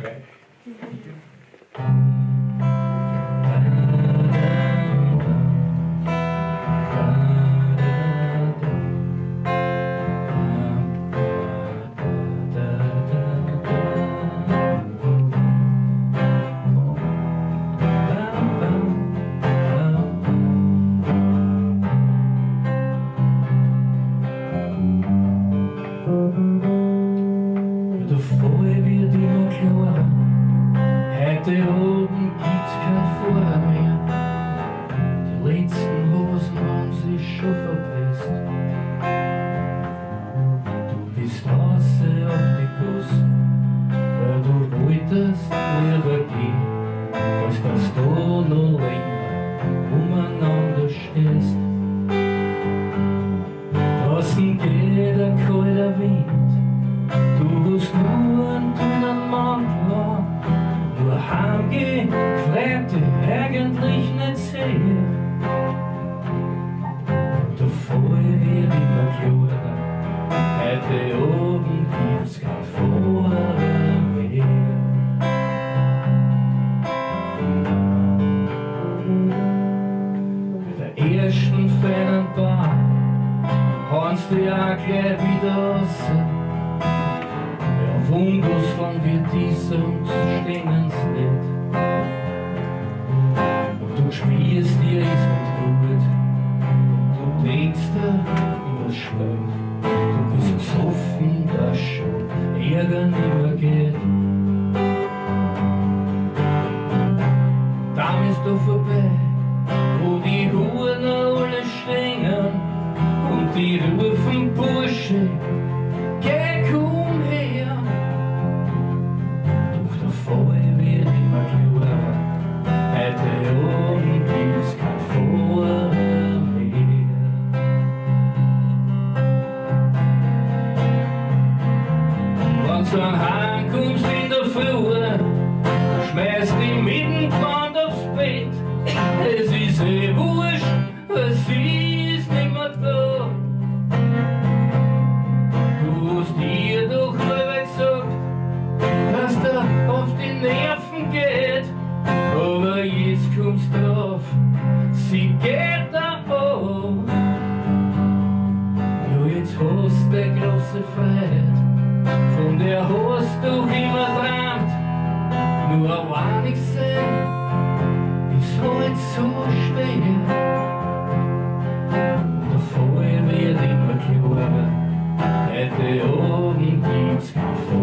3. Heute oben gibt's kein Vorher mehr. Die letzten Hosen haben sich schon verpresst. Du bist außer auf die Gasse, weil du wolltest lieber gehen, als dass du noch länger umeinander stehst. Draußen geht ein kalter Wind, du hast nur einen dünnen Mantel an. Nur heimgehen, gefreut dich eigentlich nicht sehr. Der Fall wird immer klarer, heute oben gibt's kein Vorher mehr. Mit der ersten feinen Bahn haust du ja gleich wieder raus. Auf Ungussland wird dies und stingen's nicht. Und du spürst, dir ist nicht gut. Und du denkst dir übers Spiel. Du bist besoffen, dass schon Ärger nimmer geht. Dann ist du vorbei, wo die Huren alle stehen. Und die rufen Bursche, geh komm her. Vorher wird immer klarer, heute oben gibt's kein Vorher mehr. Wenn du heimkommst in der Früh, schmeißt die Mittenbrand aufs Bett. Es ist wurscht, sie ist nimmer da. Du hast ihr doch selber gesagt, dass der auf die Nerven geht, aber jetzt kommst du drauf, sie geht da an. Ja, jetzt hast du eine große Freiheit, von der hast du immer träumt. Nur alleinig sein ist halt so schwer. Und der Fall wird immer klarer, heute oben gibt's kein Fall.